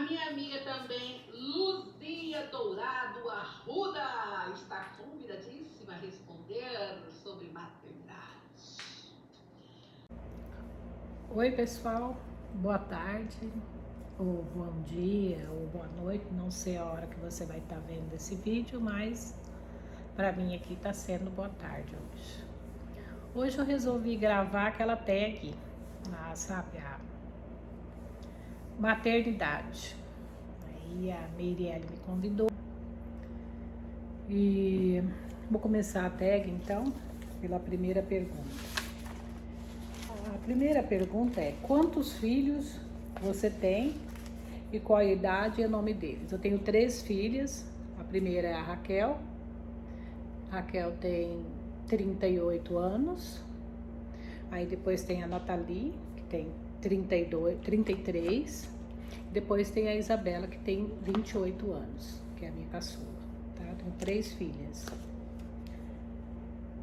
minha amiga também, Luzia Dourado Arruda, está convidadíssima a responder sobre maternidade. Oi pessoal, boa tarde, ou bom dia, ou boa noite, não sei a hora que você vai estar vendo esse vídeo, mas para mim aqui está sendo boa tarde hoje. Hoje eu resolvi gravar aquela tag, a maternidade. Aí a Meirelle me convidou e vou começar a tag então pela primeira pergunta. A primeira pergunta é: quantos filhos você tem e qual a idade e o nome deles? Eu tenho 3 filhas. A primeira é a Raquel. Raquel tem 38 anos. Aí depois tem a Nathalie, que tem 33. Depois tem a Isabela, que tem 28 anos, que é a minha caçula. Tá? Tenho 3 filhas.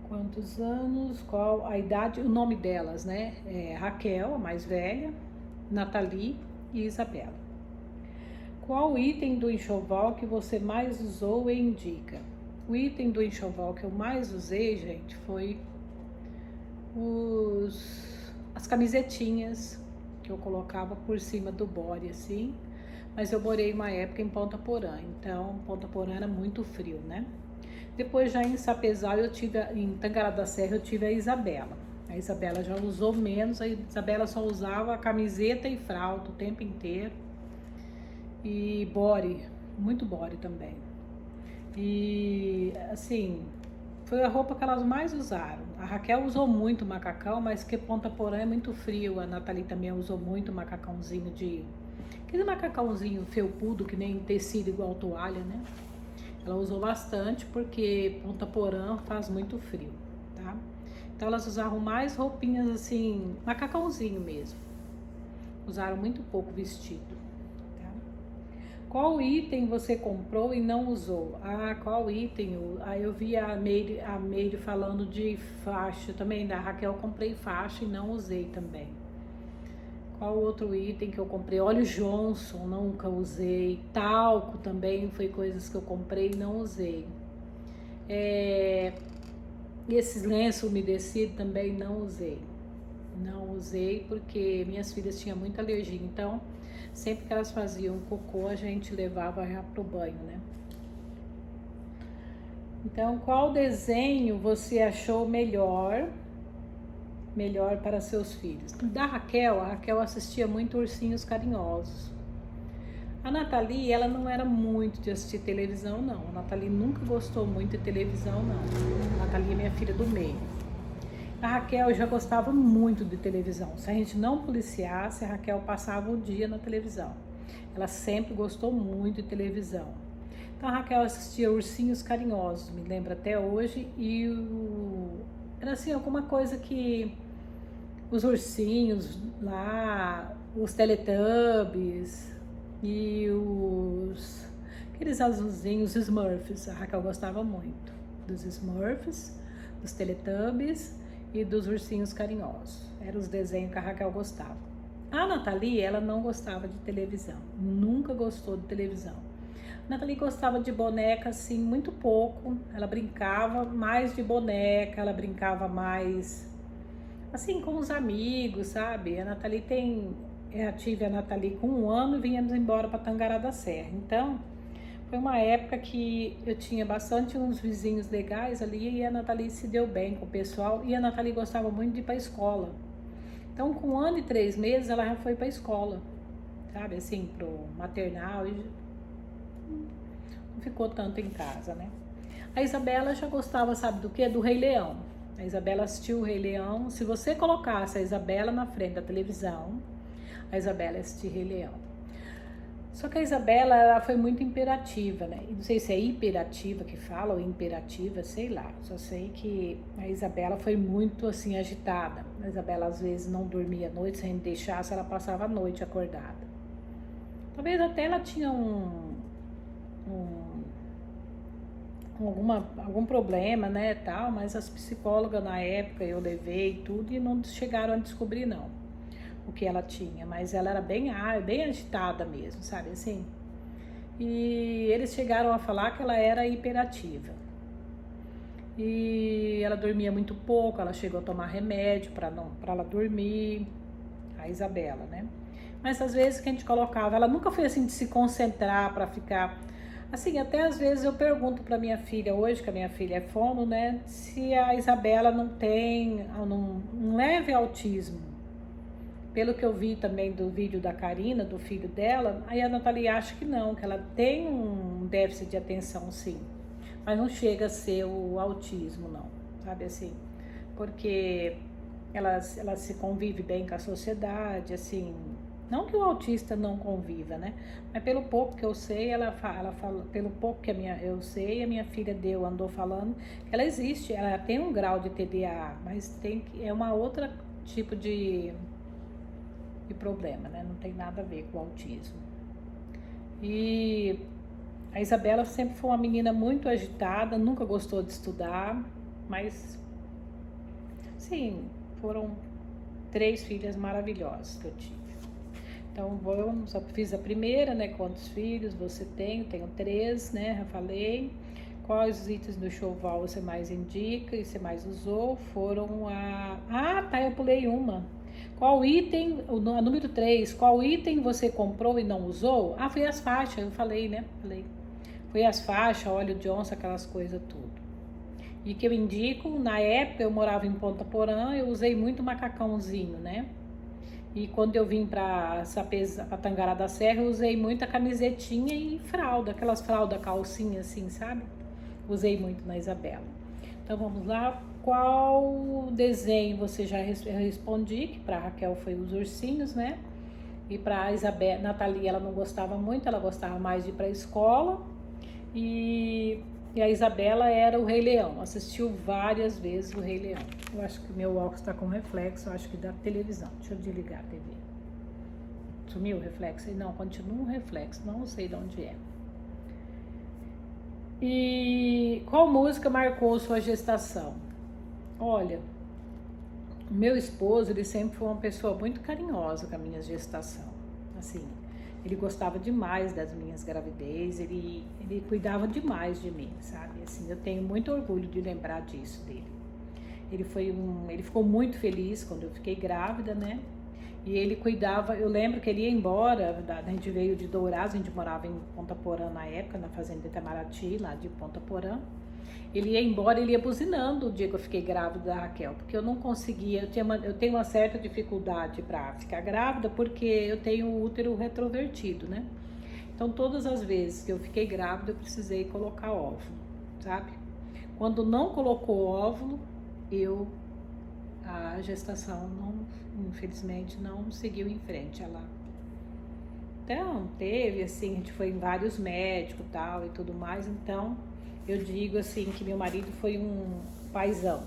Quantos anos, qual a idade, o nome delas, né? É Raquel, a mais velha, Nathalie e Isabela. Qual item do enxoval que você mais usou e indica? O item do enxoval que eu mais usei, gente, foi as camisetinhas que eu colocava por cima do body, assim. Mas eu morei uma época em Ponta Porã, então Ponta Porã era muito frio, né? Depois já em Sapezal, em Tangará da Serra, eu tive a Isabela. A Isabela já usou menos, a Isabela só usava camiseta e fralda o tempo inteiro. E body, muito body também. E assim, foi a roupa que elas mais usaram. A Raquel usou muito macacão, mas que Ponta Porã é muito frio. A Nathalie também usou muito macacãozinho aquele macacãozinho felpudo, que nem tecido igual toalha, né? Ela usou bastante porque Ponta Porã faz muito frio, tá? Então elas usaram mais roupinhas assim, macacãozinho mesmo. Usaram muito pouco vestido, tá? Qual item você comprou e não usou? Qual item? Aí eu vi a Meire falando de faixa também. Da Raquel eu comprei faixa e não usei também. Qual outro item que eu comprei? Óleo Johnson, nunca usei. Talco também, foi coisas que eu comprei e não usei. Esses lenços umedecidos também não usei. Não usei porque minhas filhas tinham muita alergia. Então, sempre que elas faziam cocô, a gente levava já pro banho, né? Então, qual desenho você achou melhor para seus filhos? Da Raquel, a Raquel assistia muito Ursinhos Carinhosos. A Nathalie, ela não era muito de assistir televisão, não. A Nathalie nunca gostou muito de televisão, não. A Nathalie é minha filha do meio. A Raquel já gostava muito de televisão. Se a gente não policiasse, a Raquel passava o dia na televisão. Ela sempre gostou muito de televisão. Então a Raquel assistia Ursinhos Carinhosos, me lembro até hoje, era assim, alguma coisa que os ursinhos lá, os Teletubbies e aqueles azulzinhos, os Smurfs, a Raquel gostava muito dos Smurfs, dos Teletubbies e dos Ursinhos Carinhosos. Eram os desenhos que a Raquel gostava. A Nathalie, ela não gostava de televisão, nunca gostou de televisão. A Nathalie gostava de boneca, assim, muito pouco. Ela brincava mais de boneca, ela brincava mais, assim, com os amigos, sabe? A Nathalie eu tive a Nathalie com 1 ano e vínhamos embora para Tangará da Serra. Então, foi uma época que eu tinha bastante uns vizinhos legais ali e a Nathalie se deu bem com o pessoal e a Nathalie gostava muito de ir para a escola. Então, com 1 ano e 3 meses, ela já foi para a escola, sabe? Assim, pro maternal e não ficou tanto em casa, né? A Isabela já gostava, sabe do quê? Do Rei Leão. A Isabela assistiu o Rei Leão. Se você colocasse a Isabela na frente da televisão, a Isabela assistia Rei Leão. Só que a Isabela, ela foi muito imperativa, né? Não sei se é hiperativa que fala ou imperativa, sei lá. Só sei que a Isabela foi muito, assim, agitada. A Isabela, às vezes, não dormia à noite. Se a gente deixasse, ela passava a noite acordada. Talvez até ela tinha algum problema, né, tal, mas as psicólogas na época eu levei tudo e não chegaram a descobrir, não. o que ela tinha, mas ela era bem agitada mesmo, sabe assim? E eles chegaram a falar que ela era hiperativa. E ela dormia muito pouco, ela chegou a tomar remédio para ela dormir, a Isabela, né? Mas às vezes que a gente colocava, ela nunca foi assim de se concentrar para ficar assim, até às vezes eu pergunto para minha filha hoje, que a minha filha é fono, né, se a Isabela não tem um leve autismo. Pelo que eu vi também do vídeo da Karina, do filho dela, aí a Nathalie acha que não, que ela tem um déficit de atenção sim, mas não chega a ser o autismo não, sabe assim, porque ela se convive bem com a sociedade, assim, não que o autista não conviva, né? Mas pelo pouco que eu sei, ela fala, pelo pouco que eu sei, a minha filha andou falando, ela existe, ela tem um grau de TDAH, mas é uma outra tipo de problema, né? Não tem nada a ver com o autismo. E a Isabela sempre foi uma menina muito agitada, nunca gostou de estudar, mas sim, foram 3 filhas maravilhosas que eu tive. Então, só fiz a primeira, né? Quantos filhos você tem? Eu tenho 3, né? Já falei. Quais os itens do enxoval você mais indica e você mais usou? Foram eu pulei uma. Qual item, a número 3, qual item você comprou e não usou? Foi as faixas, eu falei, né? Foi as faixas, óleo de onça, aquelas coisas tudo. E que eu indico, na época eu morava em Ponta Porã, eu usei muito macacãozinho, né? E quando eu vim para Tangará da Serra, eu usei muita camisetinha e fralda, aquelas fraldas calcinha assim, sabe? Usei muito na Isabela. Então vamos lá, qual desenho você já respondi, que para Raquel foi os ursinhos, né? E para Isabela, Nathalie, ela não gostava muito, ela gostava mais de ir para a escola. E a Isabela era o Rei Leão, assistiu várias vezes o Rei Leão. Eu acho que o meu óculos está com reflexo, eu acho que da televisão. Deixa eu desligar a TV. Sumiu o reflexo? Não, continua um reflexo, não sei de onde é. E qual música marcou sua gestação? Olha, o meu esposo, ele sempre foi uma pessoa muito carinhosa com a minha gestação, assim. Ele gostava demais das minhas gravidez, ele cuidava demais de mim, sabe? Assim, eu tenho muito orgulho de lembrar disso dele. Ele ficou muito feliz quando eu fiquei grávida, né? E ele cuidava, eu lembro que ele ia embora, a gente veio de Dourados, a gente morava em Ponta Porã na época, na fazenda Itamaraty, lá de Ponta Porã. Ele ia embora, ele ia buzinando o dia que eu fiquei grávida da Raquel, porque eu não conseguia, eu tenho uma certa dificuldade para ficar grávida, porque eu tenho o útero retrovertido, né? Então, todas as vezes que eu fiquei grávida, eu precisei colocar óvulo, sabe? Quando não colocou óvulo, a gestação, infelizmente, não seguiu em frente. Então, teve, assim, a gente foi em vários médicos tal e tudo mais, então... Eu digo assim que meu marido foi um paizão.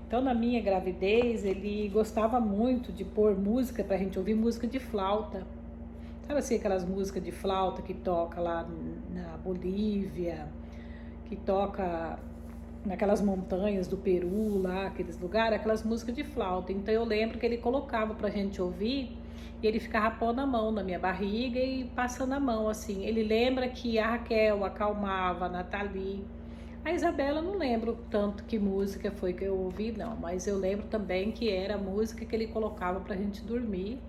Então na minha gravidez ele gostava muito de pôr música pra gente ouvir, música de flauta. Sabe assim, aquelas músicas de flauta que toca lá na Bolívia, que toca naquelas montanhas do Peru lá, aqueles lugares, aquelas músicas de flauta. Então eu lembro que ele colocava pra gente ouvir e ele ficava pondo a mão na minha barriga e passando a mão, assim. Ele lembra que a Raquel acalmava, a Nathalie. A Isabela, eu não lembro tanto que música foi que eu ouvi, não. Mas eu lembro também que era a música que ele colocava pra gente dormir.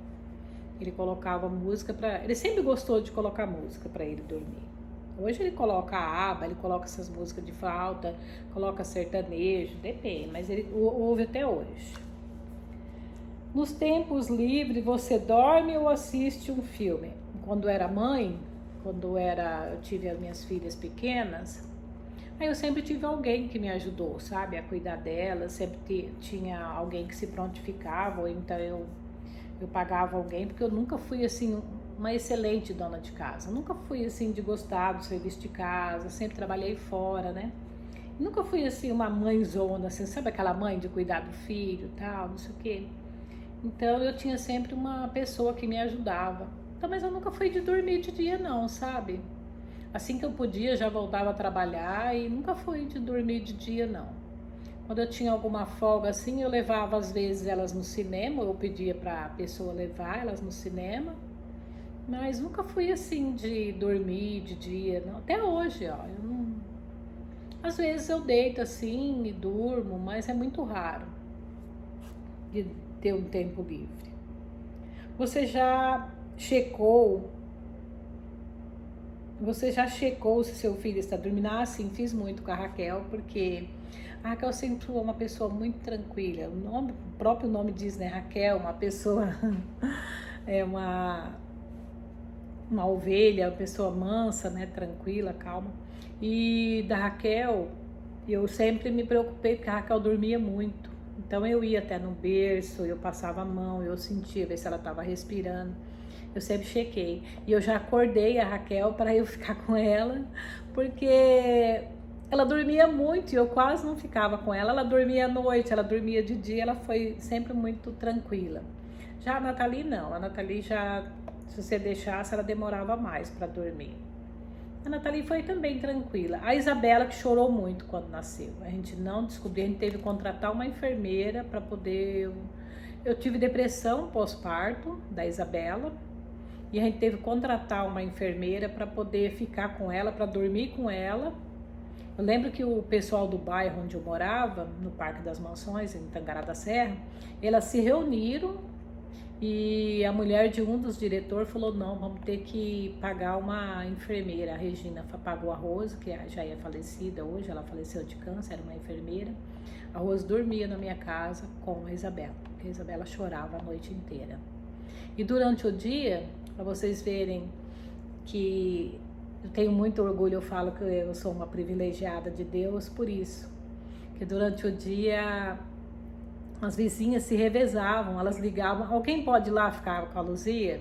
Ele colocava música pra... Ele sempre gostou de colocar música pra ele dormir. Hoje ele coloca a aba, ele coloca essas músicas de flauta, coloca sertanejo, depende. Mas ele ouve até hoje. Nos tempos livres, você dorme ou assiste um filme? Quando era mãe, eu tive as minhas filhas pequenas, aí eu sempre tive alguém que me ajudou, sabe, a cuidar delas, sempre tinha alguém que se prontificava, ou então eu pagava alguém, porque eu nunca fui, assim, uma excelente dona de casa, nunca fui, assim, de gostar do serviço de casa, sempre trabalhei fora, né, nunca fui, assim, uma mãezona, assim, sabe aquela mãe de cuidar do filho e tal, não sei o quê. Então eu tinha sempre uma pessoa que me ajudava. Então, mas eu nunca fui de dormir de dia não, sabe? Assim que eu podia, já voltava a trabalhar e nunca fui de dormir de dia não. Quando eu tinha alguma folga assim, eu levava às vezes elas no cinema, eu pedia para a pessoa levar elas no cinema, mas nunca fui assim de dormir de dia, não. Até hoje, ó, eu não... Às vezes eu deito assim e durmo, mas é muito raro de ter um tempo livre. Você já checou se seu filho está dormindo? Ah, sim, fiz muito com a Raquel, porque a Raquel sempre foi uma pessoa muito tranquila. O próprio nome diz, né? Raquel, uma pessoa, é uma ovelha, uma pessoa mansa, né? Tranquila, calma. E da Raquel, eu sempre me preocupei, porque a Raquel dormia muito. Então eu ia até no berço, eu passava a mão, eu sentia, ver se ela estava respirando. Eu sempre chequei. E eu já acordei a Raquel para eu ficar com ela, porque ela dormia muito e eu quase não ficava com ela. Ela dormia à noite, ela dormia de dia, ela foi sempre muito tranquila. Já a Nathalie não, a Nathalie já, se você deixasse, ela demorava mais para dormir. A Nathalie foi também tranquila. A Isabela que chorou muito quando nasceu. A gente não descobriu, a gente teve que contratar uma enfermeira para poder... Eu tive depressão pós-parto da Isabela e a gente teve que contratar uma enfermeira para poder ficar com ela, para dormir com ela. Eu lembro que o pessoal do bairro onde eu morava, no Parque das Mansões, em Tangará da Serra, elas se reuniram e a mulher de um dos diretores falou, não, vamos ter que pagar uma enfermeira. A Regina pagou a Rose, que já é falecida hoje, ela faleceu de câncer, era uma enfermeira. A Rose dormia na minha casa com a Isabela, porque a Isabela chorava a noite inteira. E durante o dia, para vocês verem que eu tenho muito orgulho, eu falo que eu sou uma privilegiada de Deus por isso. Que durante o dia as vizinhas se revezavam, elas ligavam, alguém pode ir lá ficar com a Luzia?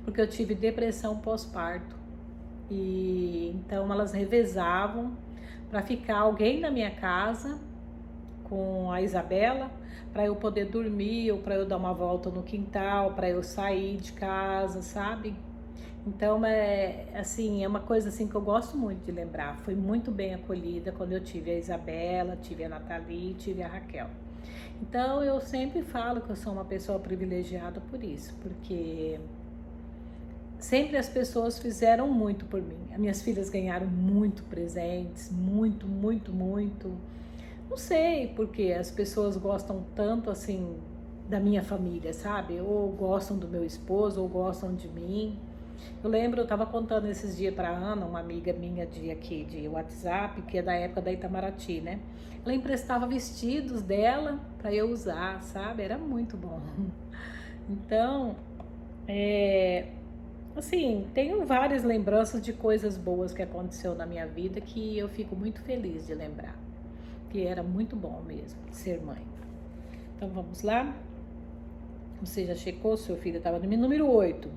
Porque eu tive depressão pós-parto. E então elas revezavam para ficar alguém na minha casa com a Isabela, para eu poder dormir ou para eu dar uma volta no quintal, para eu sair de casa, sabe? Então é assim, é uma coisa assim que eu gosto muito de lembrar. Foi muito bem acolhida quando eu tive a Isabela, tive a Nathalie, tive a Raquel. Então eu sempre falo que eu sou uma pessoa privilegiada por isso, porque sempre as pessoas fizeram muito por mim. As minhas filhas ganharam muito presentes, muito, muito, muito. Não sei porque as pessoas gostam tanto assim da minha família, sabe? Ou gostam do meu esposo, ou gostam de mim. Eu lembro, eu estava contando esses dias para Ana, uma amiga minha de aqui de WhatsApp, que é da época da Itamaraty, né? Ela emprestava vestidos dela para eu usar, sabe? Era muito bom. Então, assim, tenho várias lembranças de coisas boas que aconteceu na minha vida que eu fico muito feliz de lembrar. Que era muito bom mesmo ser mãe. Então vamos lá. Você já checou se seu filho estava dormindo? Número 8.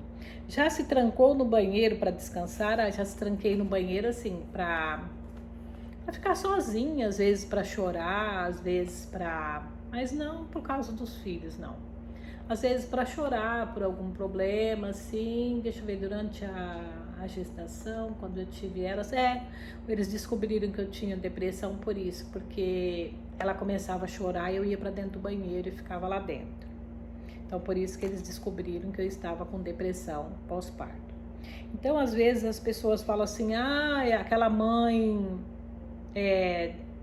Já se trancou no banheiro para descansar? Ah, já se tranquei no banheiro assim para ficar sozinha, às vezes para chorar, às vezes para... Mas não por causa dos filhos, não. Às vezes para chorar por algum problema, assim, deixa eu ver, durante a gestação, quando eu tive elas, eles descobriram que eu tinha depressão por isso, porque ela começava a chorar e eu ia para dentro do banheiro e ficava lá dentro. Então, por isso que eles descobriram que eu estava com depressão pós-parto. Então, às vezes as pessoas falam assim, aquela mãe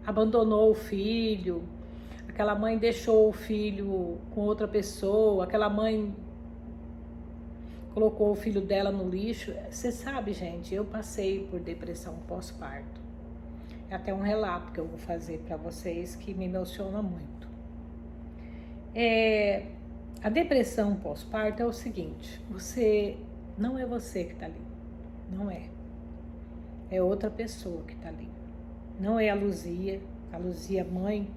abandonou o filho, aquela mãe deixou o filho com outra pessoa, aquela mãe colocou o filho dela no lixo. Você sabe, gente, eu passei por depressão pós-parto. É até um relato que eu vou fazer para vocês que me emociona muito. A depressão pós-parto é o seguinte, não é você que está ali, não é. É outra pessoa que está ali. Não é a Luzia mãe,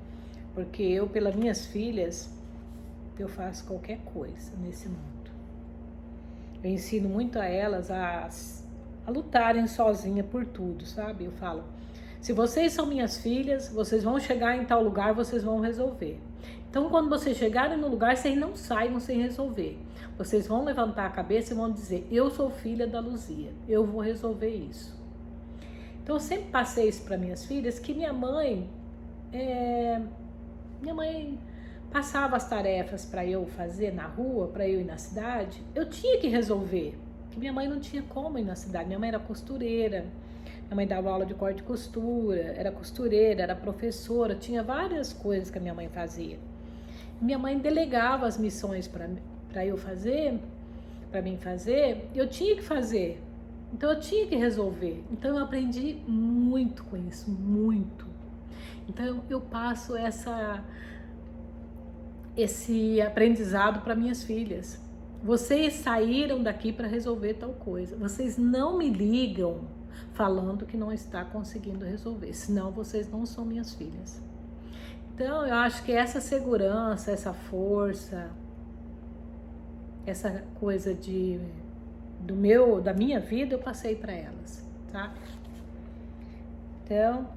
porque eu, pelas minhas filhas, eu faço qualquer coisa nesse mundo. Eu ensino muito a elas a lutarem sozinha por tudo, sabe? Eu falo, se vocês são minhas filhas, vocês vão chegar em tal lugar, vocês vão resolver. Então, quando vocês chegarem no lugar, vocês não saiam sem resolver. Vocês vão levantar a cabeça e vão dizer, eu sou filha da Luzia, eu vou resolver isso. Então, eu sempre passei isso para minhas filhas, que minha mãe Minha mãe passava as tarefas para eu fazer na rua, para eu ir na cidade, eu tinha que resolver. Porque minha mãe não tinha como ir na cidade. Minha mãe era costureira, minha mãe dava aula de corte e costura, era costureira, era professora, tinha várias coisas que a minha mãe fazia. Minha mãe delegava as missões para eu fazer, para mim fazer, eu tinha que fazer. Então eu tinha que resolver. Então eu aprendi muito com isso, muito. Então eu passo esse aprendizado para minhas filhas. Vocês saíram daqui para resolver tal coisa. Vocês não me ligam falando que não está conseguindo resolver, senão vocês não são minhas filhas. Então eu acho que essa segurança, essa força, essa coisa da minha vida eu passei para elas, tá? Então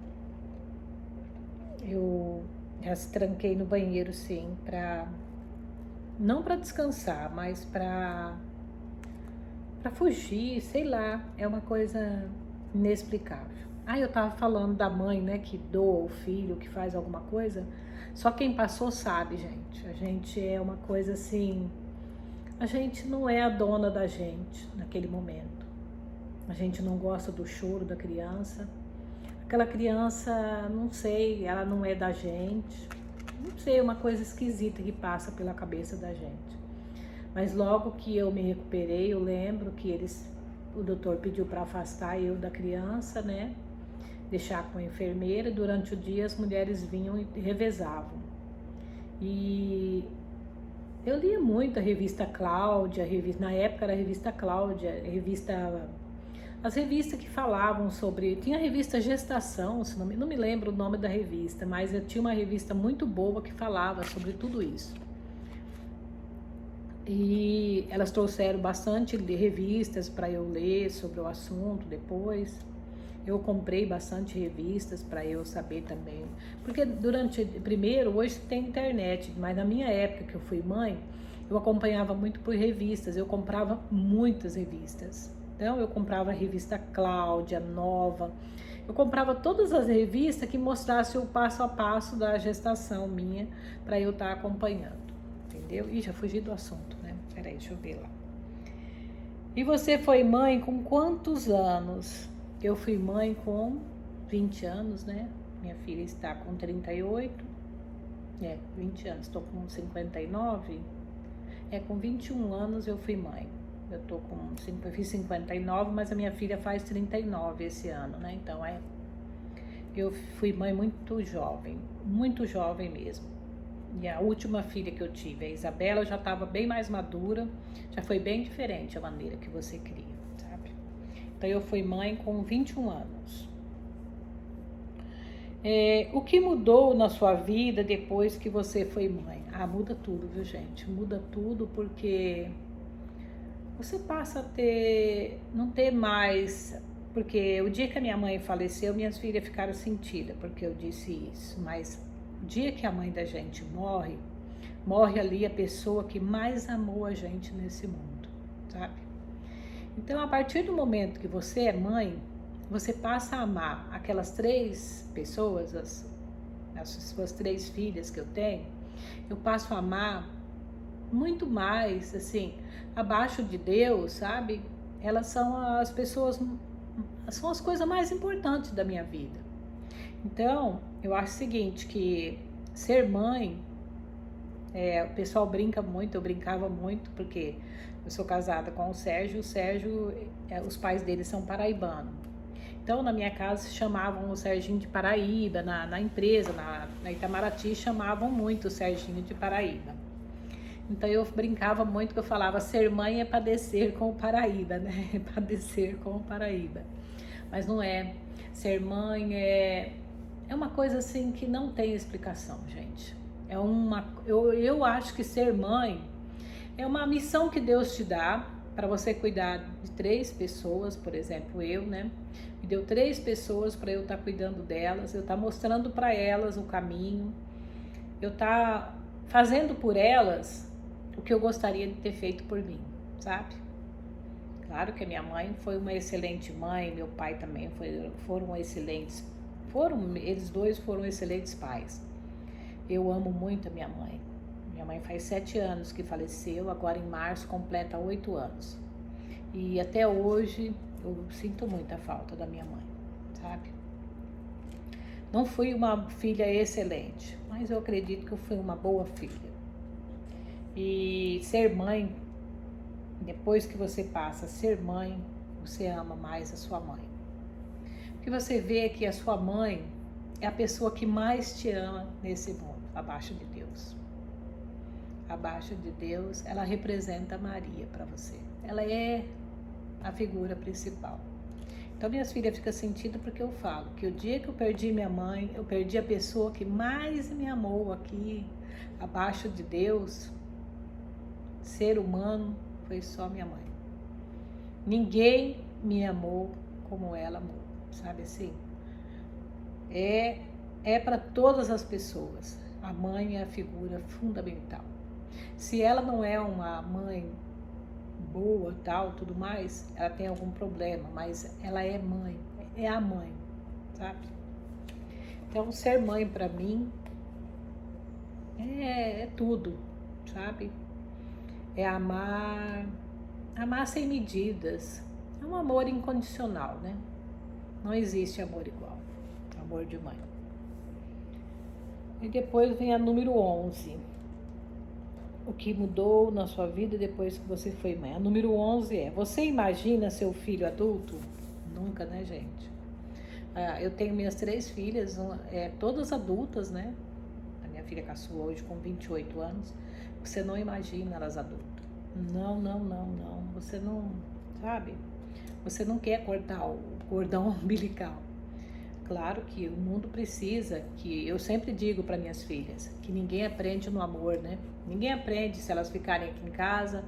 eu já se tranquei no banheiro, sim, não para descansar, mas para fugir, sei lá, é uma coisa inexplicável. Eu tava falando da mãe, né, que doa o filho, que faz alguma coisa. Só quem passou sabe, gente. A gente é uma coisa assim, a gente não é a dona da gente naquele momento. A gente não gosta do choro da criança. Aquela criança, não sei, ela não é da gente. Não sei, é uma coisa esquisita que passa pela cabeça da gente. Mas logo que eu me recuperei, eu lembro que o doutor pediu para afastar eu da criança, né? Deixar com a enfermeira. Durante o dia as mulheres vinham e revezavam. E eu lia muito a revista Cláudia, na época era a revista Cláudia, as revistas que falavam sobre... Tinha a revista Gestação, não me lembro o nome da revista, mas eu tinha uma revista muito boa que falava sobre tudo isso. E elas trouxeram bastante revistas para eu ler sobre o assunto depois. Eu comprei bastante revistas para eu saber também. Porque hoje tem internet, mas na minha época que eu fui mãe, eu acompanhava muito por revistas, eu comprava muitas revistas. Então eu comprava a revista Cláudia, Nova, eu comprava todas as revistas que mostrassem o passo a passo da gestação minha, para eu estar acompanhando, entendeu? Já fugi do assunto, né? Peraí, deixa eu ver lá. E você foi mãe com quantos anos? Eu fui mãe com 20 anos, né? Minha filha está com 38, 20 anos, estou com 59. Com 21 anos eu fui mãe. Eu fiz 59, mas a minha filha faz 39 esse ano, né? Então eu fui mãe muito jovem mesmo. E a última filha que eu tive, a Isabela, já estava bem mais madura, já foi bem diferente a maneira que você cria, sabe? Então eu fui mãe com 21 anos. O que mudou na sua vida depois que você foi mãe? Muda tudo, viu, gente? Muda tudo porque você passa a não ter mais, porque o dia que a minha mãe faleceu, minhas filhas ficaram sentidas, porque eu disse isso, mas o dia que a mãe da gente morre ali a pessoa que mais amou a gente nesse mundo, sabe? Então, a partir do momento que você é mãe, você passa a amar aquelas 3 pessoas, as suas 3 filhas que eu tenho, eu passo a amar muito mais, assim, abaixo de Deus, sabe? Elas são as pessoas, são as coisas mais importantes da minha vida. Então, eu acho o seguinte, que ser mãe, o pessoal brinca muito, eu brincava muito, porque eu sou casada com o Sérgio, os pais dele são paraibanos. Então, na minha casa, chamavam o Serginho de Paraíba, na empresa, na Itamaraty, chamavam muito o Serginho de Paraíba. Então eu brincava muito, que eu falava, ser mãe é padecer com o Paraíba, né? Padecer com o Paraíba. Mas não é. Ser mãe é uma coisa assim que não tem explicação, gente. Eu acho que ser mãe é uma missão que Deus te dá para você cuidar de 3 pessoas, por exemplo, eu, né? Me deu 3 pessoas para eu estar cuidando delas, eu estar mostrando para elas o caminho, eu estar fazendo por elas o que eu gostaria de ter feito por mim, sabe? Claro que a minha mãe foi uma excelente mãe, meu pai também foram excelentes, eles 2 foram excelentes pais. Eu amo muito a minha mãe. Minha mãe faz 7 anos que faleceu, agora em março completa 8 anos. E até hoje eu sinto muita falta da minha mãe, sabe? Não fui uma filha excelente, mas eu acredito que eu fui uma boa filha. E ser mãe, depois que você passa a ser mãe, você ama mais a sua mãe. Porque você vê que a sua mãe é a pessoa que mais te ama nesse mundo, abaixo de Deus. Abaixo de Deus, ela representa Maria para você. Ela é a figura principal. Então minhas filhas ficam sentindo porque eu falo que o dia que eu perdi minha mãe, eu perdi a pessoa que mais me amou aqui, abaixo de Deus, ser humano, foi só minha mãe. Ninguém me amou como ela amou, sabe assim? É para todas as pessoas. A mãe é a figura fundamental. Se ela não é uma mãe boa, tal, tudo mais, ela tem algum problema, mas ela é mãe, é a mãe, sabe? Então, ser mãe para mim é tudo, sabe? É amar sem medidas. É um amor incondicional, né? Não existe amor igual, amor de mãe. E depois vem a número 11. O que mudou na sua vida depois que você foi mãe? A número 11 é: você imagina seu filho adulto? Nunca, né, gente? Eu tenho minhas 3 filhas, todas adultas, né? A minha filha caçula hoje com 28 anos. Você não imagina elas adultas. Não. Você não, sabe? Você não quer cortar o cordão umbilical. Claro que o mundo precisa, que eu sempre digo para minhas filhas, que ninguém aprende no amor, né? Ninguém aprende se elas ficarem aqui em casa,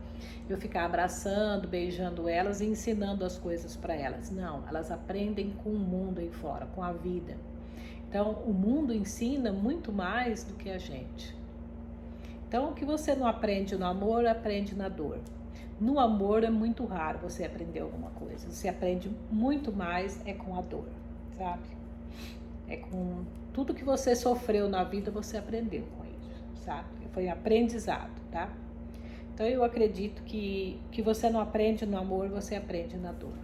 eu ficar abraçando, beijando elas e ensinando as coisas para elas. Não, elas aprendem com o mundo aí fora, com a vida. Então, o mundo ensina muito mais do que a gente. Então, o que você não aprende no amor, aprende na dor. No amor é muito raro você aprender alguma coisa. Você aprende muito mais com a dor, sabe? É com tudo que você sofreu na vida, você aprendeu com isso, sabe? Foi aprendizado, tá? Então eu acredito que você não aprende no amor, você aprende na dor,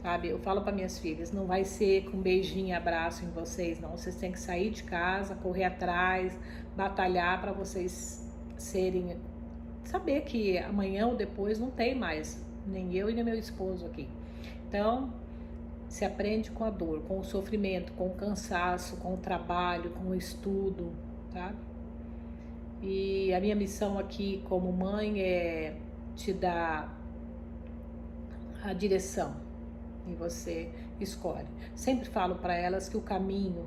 sabe? Eu falo para minhas filhas, não vai ser com beijinho e abraço em vocês, não. Vocês têm que sair de casa, correr atrás, batalhar para vocês saber que amanhã ou depois não tem mais, nem eu e nem meu esposo aqui. Então, se aprende com a dor, com o sofrimento, com o cansaço, com o trabalho, com o estudo, tá? E a minha missão aqui como mãe é te dar a direção e você escolhe. Sempre falo para elas que o caminho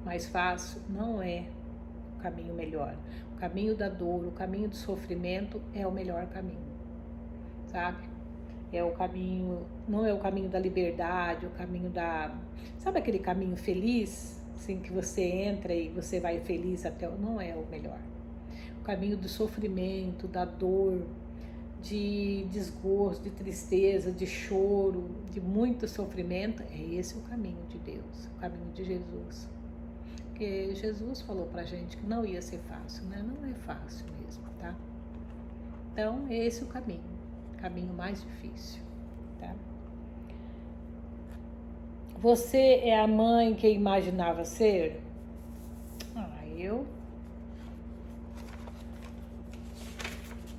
mais fácil não é o caminho melhor. O caminho da dor, o caminho do sofrimento é o melhor caminho, sabe? É o caminho, não é o caminho da liberdade, o caminho sabe aquele caminho feliz, assim, que você entra e você vai feliz não é o melhor. O caminho do sofrimento, da dor, de desgosto, de tristeza, de choro, de muito sofrimento, é esse o caminho de Deus, o caminho de Jesus. Porque Jesus falou pra gente que não ia ser fácil, né? Não é fácil mesmo, tá? Então, esse é o caminho mais difícil, tá? Você é a mãe que imaginava ser?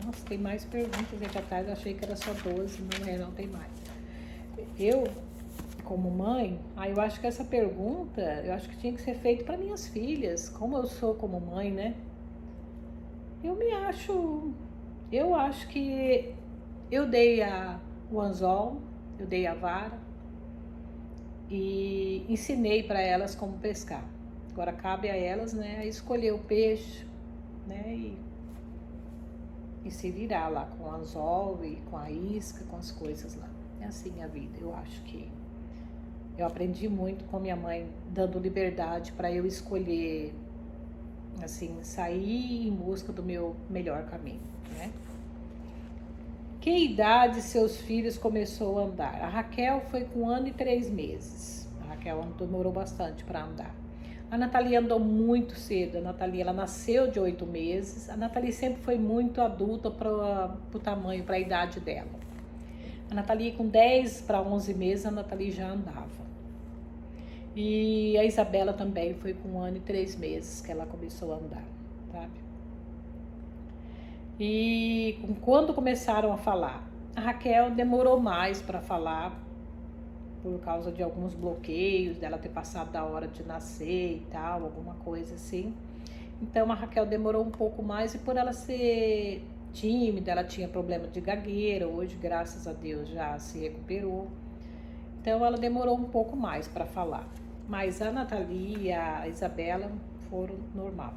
Nossa, tem mais perguntas aqui atrás, eu achei que era só 12, não tem mais. Eu, como mãe, eu acho que essa pergunta, eu acho que tinha que ser feita para minhas filhas, como eu sou como mãe, né? Eu acho que eu dei o anzol, eu dei a vara e ensinei para elas como pescar. Agora cabe a elas, né, escolher o peixe, né, e se virar lá com o anzol e com a isca, com as coisas lá. É assim a vida. Eu acho que eu aprendi muito com minha mãe, dando liberdade para eu escolher, assim, sair em busca do meu melhor caminho, né? Que idade seus filhos começou a andar? A Raquel foi com 1 ano e 3 meses. A Raquel demorou bastante para andar. A Nathalie andou muito cedo. A Nathalie, ela nasceu de 8 meses. A Nathalie sempre foi muito adulta para o tamanho, para a idade dela. A Nathalie, com 10 para 11 meses, a Nathalie já andava. E a Isabela também foi com 1 ano e 3 meses que ela começou a andar, sabe? E quando começaram a falar, a Raquel demorou mais para falar, por causa de alguns bloqueios, dela ter passado da hora de nascer e tal, alguma coisa assim. Então a Raquel demorou um pouco mais, e por ela ser tímida, ela tinha problema de gagueira, hoje graças a Deus já se recuperou. Então ela demorou um pouco mais para falar. Mas a Nathalie e a Isabela foram normal.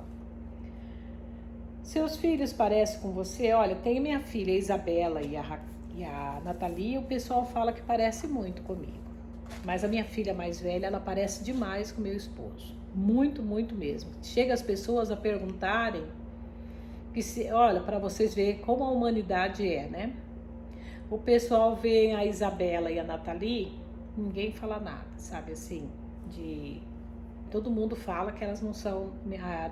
Seus filhos parecem com você? Olha, tem minha filha Isabela e a Nathalie, o pessoal fala que parece muito comigo. Mas a minha filha mais velha, ela parece demais com meu esposo. Muito, muito mesmo. Chega as pessoas a perguntarem, olha, para vocês verem como a humanidade é, né? O pessoal vê a Isabela e a Nathalie, ninguém fala nada, sabe assim, todo mundo fala que elas não são,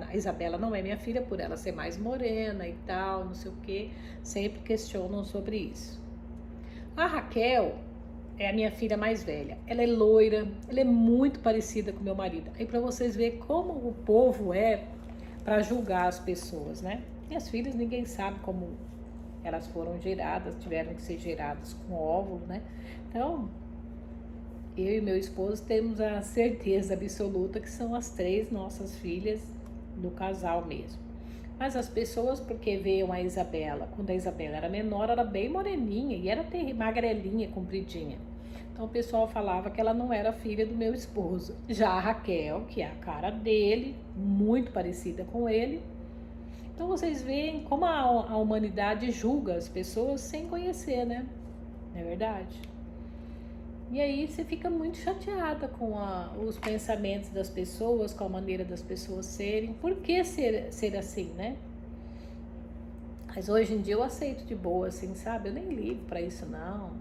a Isabela não é minha filha por ela ser mais morena e tal, não sei o que, sempre questionam sobre isso. A Raquel é a minha filha mais velha, ela é loira, ela é muito parecida com meu marido. Aí para vocês verem como o povo é para julgar as pessoas, né? Minhas filhas, ninguém sabe como elas foram geradas, tiveram que ser geradas com óvulo, né? Então, eu e meu esposo temos a certeza absoluta que são as 3 nossas filhas do casal mesmo. Mas as pessoas, porque veem a Isabela, quando a Isabela era menor, ela era bem moreninha e era magrelinha, compridinha. Então o pessoal falava que ela não era filha do meu esposo. Já a Raquel, que é a cara dele, muito parecida com ele. Então vocês veem como a humanidade julga as pessoas sem conhecer, né? Não é verdade? E aí você fica muito chateada com os pensamentos das pessoas, com a maneira das pessoas serem. Por que ser assim, né? Mas hoje em dia eu aceito de boa, assim, sabe? Eu nem ligo pra isso, não.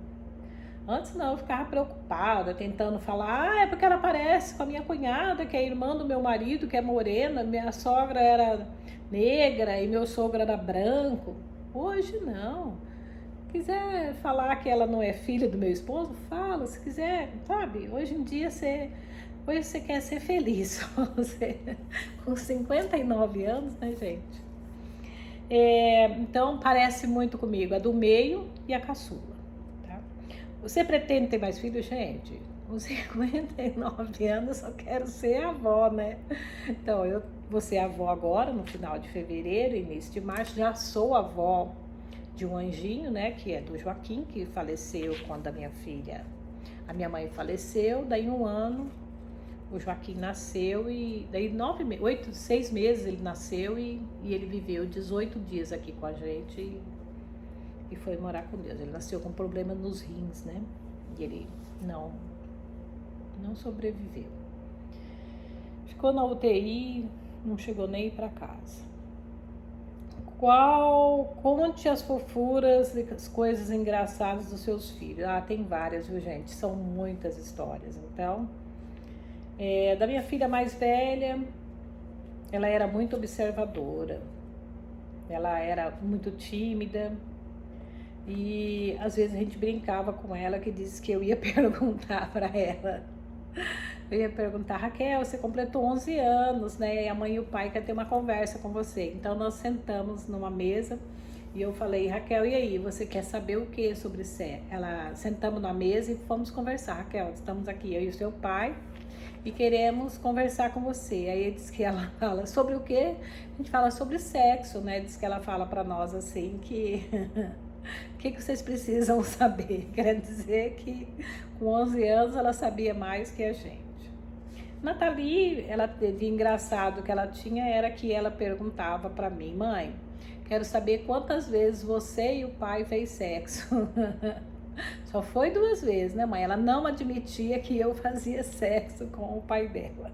Antes não, eu ficava preocupada, tentando falar, é porque ela parece com a minha cunhada, que é irmã do meu marido, que é morena, minha sogra era negra e meu sogro era branco. Hoje não. Se quiser falar que ela não é filha do meu esposo, fala. Se quiser, sabe? Hoje em dia hoje você quer ser feliz. Você, com 59 anos, né, gente? Então parece muito comigo, a do meio e a caçula. Tá? Você pretende ter mais filhos, gente? Com 59 anos eu só quero ser avó, né? Então eu vou ser avó agora, no final de fevereiro, início de março. Já sou avó de um anjinho, né, que é do Joaquim, que faleceu quando a minha mãe faleceu. Daí 1 ano o Joaquim nasceu, e daí 6 meses ele nasceu, e ele viveu 18 dias aqui com a gente e foi morar com Deus. Ele nasceu com problema nos rins, né, e ele não sobreviveu. Ficou na UTI, não chegou nem ir para casa. Conte as fofuras e as coisas engraçadas dos seus filhos. Tem várias, viu, gente? São muitas histórias. Então, da minha filha mais velha, ela era muito observadora. Ela era muito tímida. E às vezes a gente brincava com ela, que disse que eu ia perguntar para ela. Eu ia perguntar, Raquel, você completou 11 anos, né? E a mãe e o pai querem ter uma conversa com você. Então nós sentamos numa mesa e eu falei, Raquel, e aí, você quer saber o que sobre sexo? Sentamos na mesa e fomos conversar. Raquel, estamos aqui, eu e o seu pai, e queremos conversar com você. Aí diz que ela fala sobre o quê? A gente fala sobre sexo, né? Diz que ela fala para nós assim que o que vocês precisam saber? Quer dizer que com 11 anos ela sabia mais que a gente. Nathalie, de engraçado que ela tinha era que ela perguntava para mim, mãe, quero saber quantas vezes você e o pai fez sexo. Só foi 2 vezes, né, mãe? Ela não admitia que eu fazia sexo com o pai dela.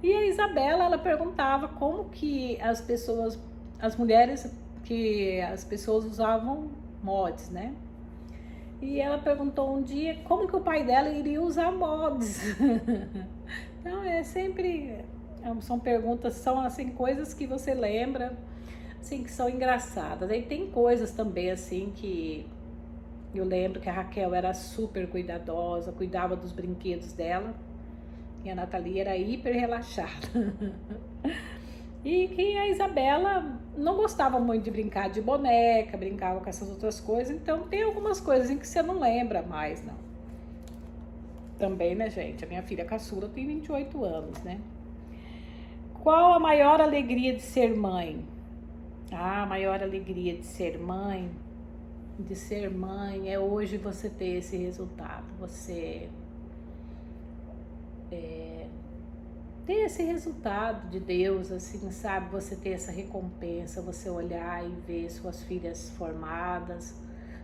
E a Isabela, ela perguntava como que as mulheres, que as pessoas usavam mods, né? E ela perguntou um dia como que o pai dela iria usar mods. Então, são perguntas, são assim, coisas que você lembra, assim, que são engraçadas. Aí tem coisas também, assim, que eu lembro que a Raquel era super cuidadosa, cuidava dos brinquedos dela, e a Nathalie era hiper relaxada. E que a Isabela não gostava muito de brincar de boneca, brincava com essas outras coisas, então tem algumas coisas em que você não lembra mais, não. Também, né, gente? A minha filha caçula tem 28 anos, né? Qual a maior alegria de ser mãe? A maior alegria de ser mãe é hoje você ter esse resultado, você ter esse resultado de Deus, assim, sabe? Você ter essa recompensa, você olhar e ver suas filhas formadas,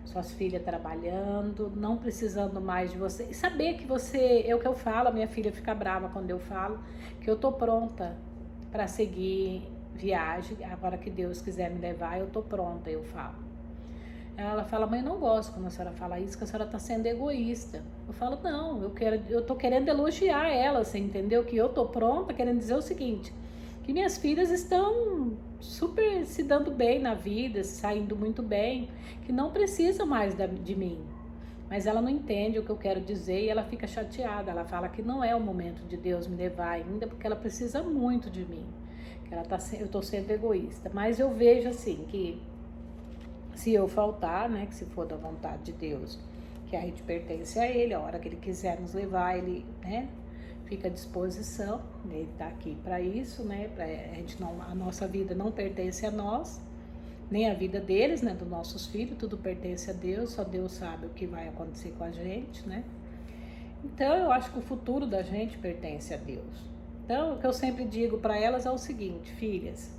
suas filhas trabalhando, não precisando mais de você. E saber que você, é o que eu falo, a minha filha fica brava quando eu falo, que eu tô pronta para seguir viagem, agora que Deus quiser me levar, eu tô pronta, eu falo. Ela fala, mãe, eu não gosto quando a senhora fala isso, que a senhora tá sendo egoísta. Eu falo, não, eu tô querendo elogiar ela, você entendeu? Que eu tô pronta, querendo dizer o seguinte, que minhas filhas estão super se dando bem na vida, saindo muito bem, que não precisam mais de mim. Mas ela não entende o que eu quero dizer e ela fica chateada. Ela fala que não é o momento de Deus me levar ainda, porque ela precisa muito de mim. Que eu tô sendo egoísta. Mas eu vejo assim, que se eu faltar, né, que se for da vontade de Deus, que a gente pertence a Ele, a hora que Ele quiser nos levar, Ele, né, fica à disposição, Ele tá aqui para isso, né, a nossa vida não pertence a nós, nem a vida deles, né, dos nossos filhos, tudo pertence a Deus, só Deus sabe o que vai acontecer com a gente, né. Então eu acho que o futuro da gente pertence a Deus. Então o que eu sempre digo para elas é o seguinte, filhas,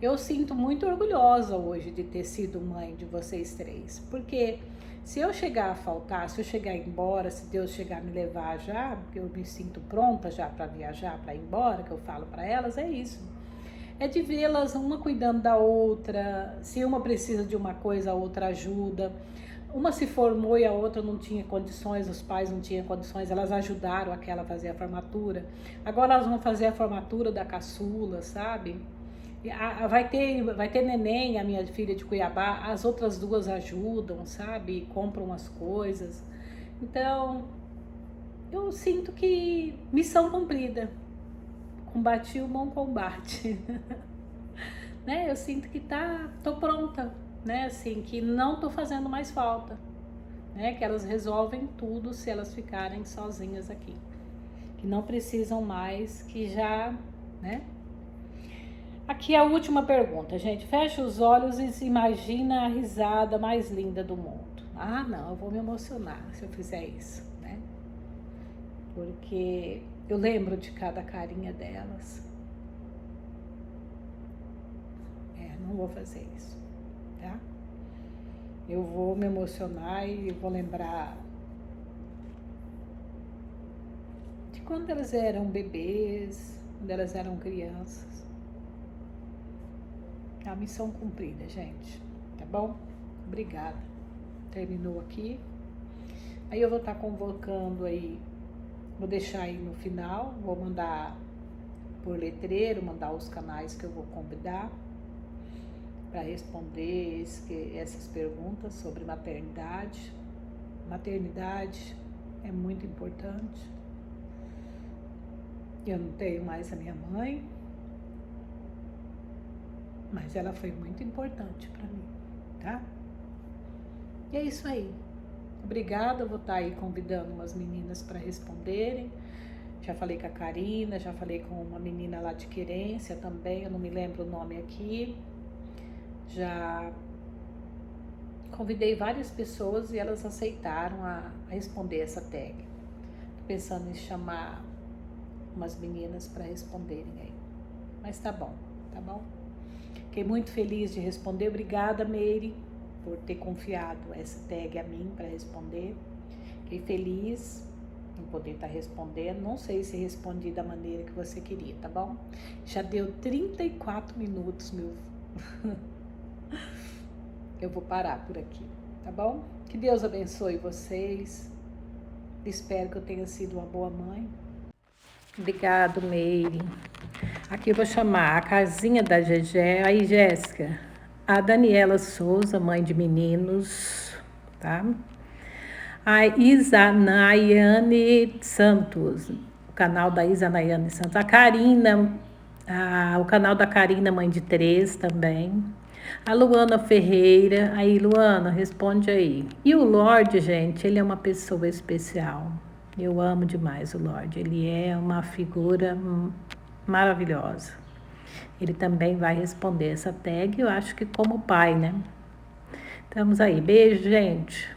eu sinto muito orgulhosa hoje de ter sido mãe de vocês três, porque se eu chegar a faltar, se eu chegar embora, se Deus chegar a me levar já, porque eu me sinto pronta já para viajar, para ir embora, que eu falo para elas, é isso. É de vê-las uma cuidando da outra, se uma precisa de uma coisa, a outra ajuda. Uma se formou e a outra não tinha condições, os pais não tinham condições, elas ajudaram aquela a fazer a formatura. Agora elas vão fazer a formatura da caçula, sabe? Vai ter neném, a minha filha de Cuiabá, as outras duas ajudam, sabe? Compram as coisas. Então, eu sinto que missão cumprida. Combati o bom combate. Né? Eu sinto que tô pronta, né? Assim, que não tô fazendo mais falta. Né? Que elas resolvem tudo se elas ficarem sozinhas aqui. Que não precisam mais, que já, né? Aqui é a última pergunta, gente. Fecha os olhos e se imagina a risada mais linda do mundo. Ah, não, eu vou me emocionar se eu fizer isso, né? Porque eu lembro de cada carinha delas. Não vou fazer isso, tá? Eu vou me emocionar e vou lembrar de quando elas eram bebês, quando elas eram crianças. A missão cumprida, gente, tá bom? Obrigada. Terminou aqui. Aí eu vou estar convocando aí, vou deixar aí no final, vou mandar por letreiro, mandar os canais que eu vou convidar para responder essas perguntas sobre maternidade. Maternidade é muito importante. Eu não tenho mais a minha mãe, mas ela foi muito importante para mim, tá? E é isso aí. Obrigada, eu vou estar aí convidando umas meninas para responderem. Já falei com a Karina, já falei com uma menina lá de Querência também, eu não me lembro o nome aqui. Já convidei várias pessoas e elas aceitaram a responder essa tag. Tô pensando em chamar umas meninas para responderem aí. Mas tá bom, tá bom? Fiquei muito feliz de responder. Obrigada, Meire, por ter confiado essa tag a mim para responder. Fiquei feliz em poder estar respondendo. Não sei se respondi da maneira que você queria, tá bom? Já deu 34 minutos, meu. Eu vou parar por aqui, tá bom? Que Deus abençoe vocês. Espero que eu tenha sido uma boa mãe. Obrigado, Meire. Aqui eu vou chamar a casinha da Gegé. Aí, Jéssica. A Daniela Souza, mãe de meninos, tá? A Isa Nayane Santos, o canal da Isa Nayane Santos. A Karina, o canal da Karina, mãe de 3 também. A Luana Ferreira. Aí, Luana, responde aí. E o Lorde, gente, ele é uma pessoa especial. Eu amo demais o Lorde. Ele é uma figura maravilhosa. Ele também vai responder essa tag, eu acho que como pai, né? Estamos aí. Beijo, gente.